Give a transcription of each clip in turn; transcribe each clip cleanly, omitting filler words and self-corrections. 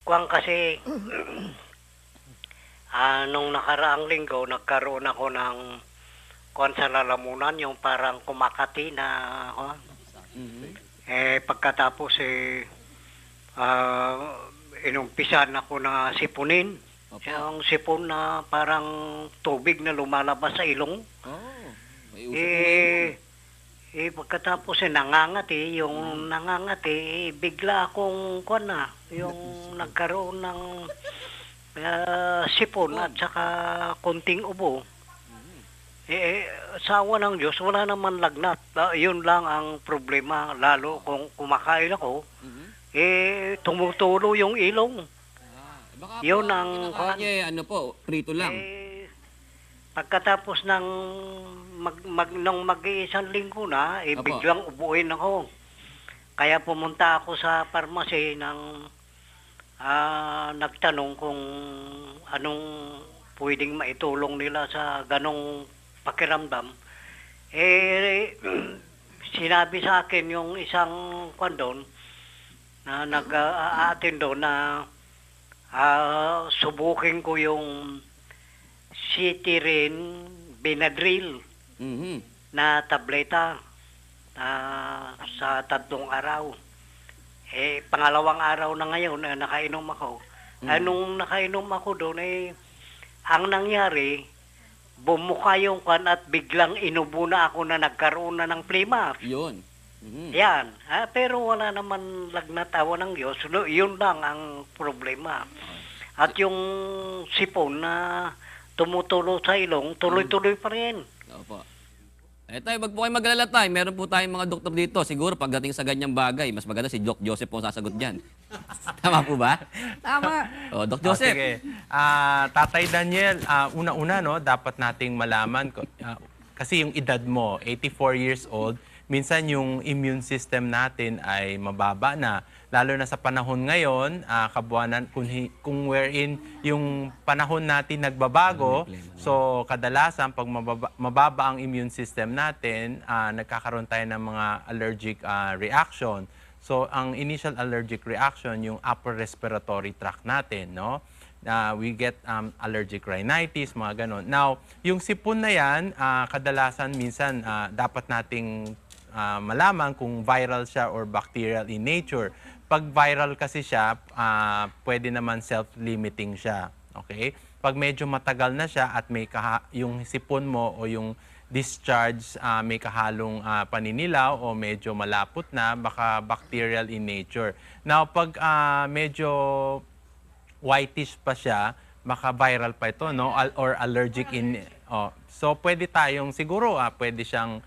Kuwan kasi, nung nakaraang linggo, nagkaroon ako ng kuwan sa lalamunan, yung parang kumakati na kuwan. Mhm. Pagkatapos inumpisan ako na sipunin. Opo. Yung sipon na parang tubig na lumalabas sa ilong. Oh, may uso po ngayon yun. Eh, pagkatapos nangangati, yung nangangati, bigla akong kuwan na, yung nagkaroon ng sipon at saka konting ubo. Sa awa ng Diyos, wala naman lagnat. Yun lang ang problema, lalo kung kumakain ako, Mhm. tumutulo yung ilong. Baka po Yun ang ang kinakain niya ano po, prito lang. eh, pagkatapos ng nung mag-iisang linggo na, Opo. biglang ubuin ako. Kaya pumunta ako sa pharmacy ng nagtanong kung anong pwedeng maitulong nila sa ganong pakiramdam. Sinabi sa akin yung isang kwan na nag-aatin doon na subukin ko yung Cetirizine Benadryl Mhm. na tableta sa 3 araw. Pangalawang araw na ngayon na nakainom ako. Nung nakainom ako doon, ang nangyari, bumuka yung kwan at biglang inubo na ako na nagkaroon na ng plima. Yun. Mhm. Yan. Pero wala naman lagnat, awa ng Diyos. Yun lang ang problema. At yung sipon na tumutulo sa ilong, tuloy-tuloy pa rin. Opo. Tay, wag po kayo mag-alala, tay. Meron po tayong mga doktor dito. Siguro pagdating sa ganyang bagay, mas maganda si Doc Joseph po ang sasagot diyan. Tama po ba? Tama. Oh, Doc Joseph. Sige. Tatay Daniel, una-una, no, dapat nating malaman, kasi yung edad mo, 84 years old, minsan yung immune system natin ay mababa na. Lalo na sa panahon ngayon, kabuanan, kung wherein yung panahon natin nagbabago, so kadalasan pag mababa ang immune system natin, nagkakaroon tayo ng mga allergic reaction. So, ang initial allergic reaction, yung upper respiratory tract natin, no? We get allergic rhinitis, mga ganon. Now, yung sipon na yan, kadalasan minsan dapat nating malaman kung viral siya or bacterial in nature. Pag viral kasi siya, pwede naman self-limiting siya. Okay? Pag medyo matagal na siya at may yung sipon mo o yung discharge, may kahalong paninilaw o medyo malapot na, baka bacterial in nature. Now, pag medyo whitish pa siya, baka viral pa ito, no? Or allergic in... So, pwede tayong, siguro, pwede siyang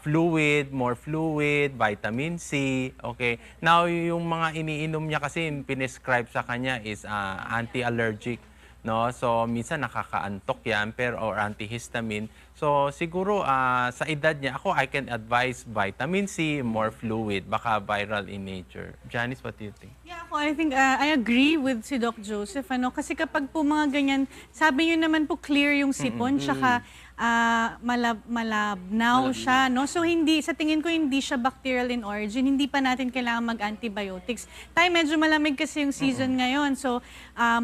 fluid, more fluid, vitamin C, okay? Now, yung mga iniinom niya kasi, pinescribe sa kanya is anti-allergic, no? So, minsan nakakaantok yan, or antihistamine. So, siguro sa edad niya, I can advise vitamin C, more fluid, baka viral in nature. Janice, what do you think? Yeah, I think I agree with si Doc Joseph. Kasi kapag po mga ganyan, sabi niyo naman po clear yung sipon, tsaka malabnaw siya. No? So sa tingin ko hindi siya bacterial in origin. Hindi pa natin kailangan mag-antibiotics. Tayo medyo malamig kasi yung season ngayon. So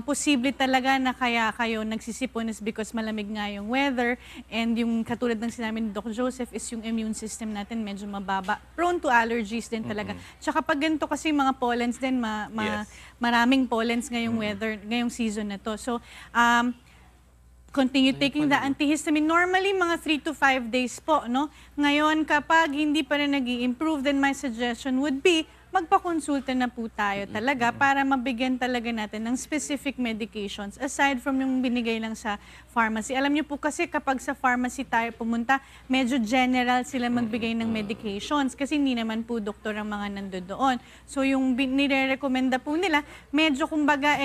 posible talaga na kaya kayo nagsisipon is because malamig nga yung weather. And yung katulad ng sinabi ni Doc Joseph is yung immune system natin medyo mababa. Prone to allergies din talaga. Tsaka pag ganito kasi mga pollens din, Yes. maraming pollens ngayong weather, ngayong season na to. So, continue taking the antihistamine. Normally, mga 3 to 5 days po, no? Ngayon, kapag hindi pa rin nag-i-improve, then my suggestion would be, magpakonsulta na po tayo talaga para mabigyan talaga natin ng specific medications aside from yung binigay lang sa pharmacy. Alam niyo po kasi kapag sa pharmacy tayo pumunta, medyo general sila magbigay ng medications kasi hindi naman po doktor ang mga nandoon. So yung nire-recommenda po nila, medyo kumbaga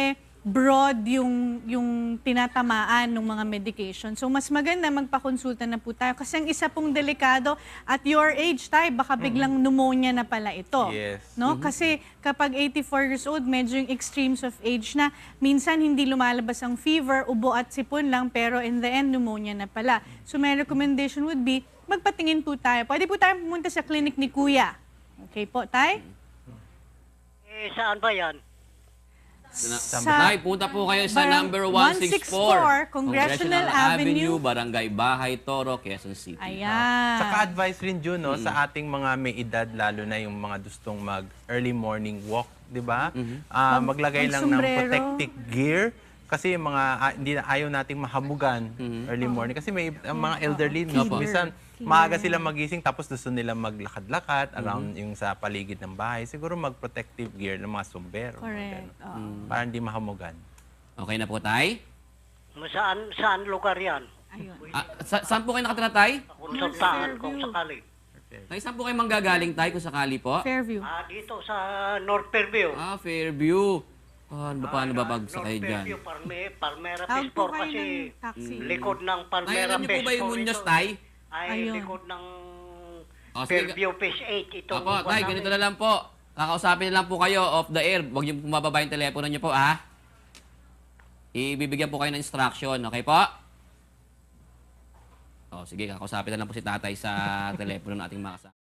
broad yung tinatamaan ng mga medication. So mas maganda magpakonsulta na po tayo kasi ang isa pong delikado at your age tayo baka biglang pneumonia na pala ito. Yes. No? Kasi kapag 84 years old, medyo yung extremes of age na minsan hindi lumalabas ang fever, ubo at sipon lang pero in the end pneumonia na pala. So my recommendation would be magpatingin po tayo. Pwede po tayo pumunta sa clinic ni Kuya. Okay po, Tay? Saan ba yan? Tay, punta po kayo sa number 164 Congressional Avenue, Barangay Bahay, Toro, Quezon City. Ayan. Saka advice rin Jun, no, sa ating mga may edad, lalo na yung mga gustong mag early morning walk, di ba? Maglagay lang ng magsombrero. protective gear. Kasi yung mga hindi na ayaw nating mahamugan early morning. Kasi may mga elderly, Opo. minsan maaga sila magising tapos gusto nila maglakad-lakad around yung sa paligid ng bahay. Siguro mag-protective gear ng mga sombero. mga Correct. ganun. Oo. Para hindi mahamugan. Okay na po, Tay? Saan lugar yan? Ayun. Saan po kayo nakatira, Tay? Konsultahan kung sakali. Tay, saan po kayo manggagaling, Tay, kung sakali po? Fairview. Dito sa North Fairview. Fairview. Paano ba pag sakay North dyan? Fairview, Palmera Tawag Pispor po kayo kasi ng taxi. likod ng Tay, Palmera alam niyo po ba yung Pispor Muñoz, ito. Tay? Ay, Ayun. likod ng Sige. Fairview Phase 8. Itong Apo, Tay, ganito na lang po. Kakausapin na lang po kayo off the air. Huwag niyo bumababa yung telepono niyo po, ha? Ibibigyan po kayo ng instruction, okay po? Sige, kakausapin na lang po si Tatay sa telepono ng ating mga kasama.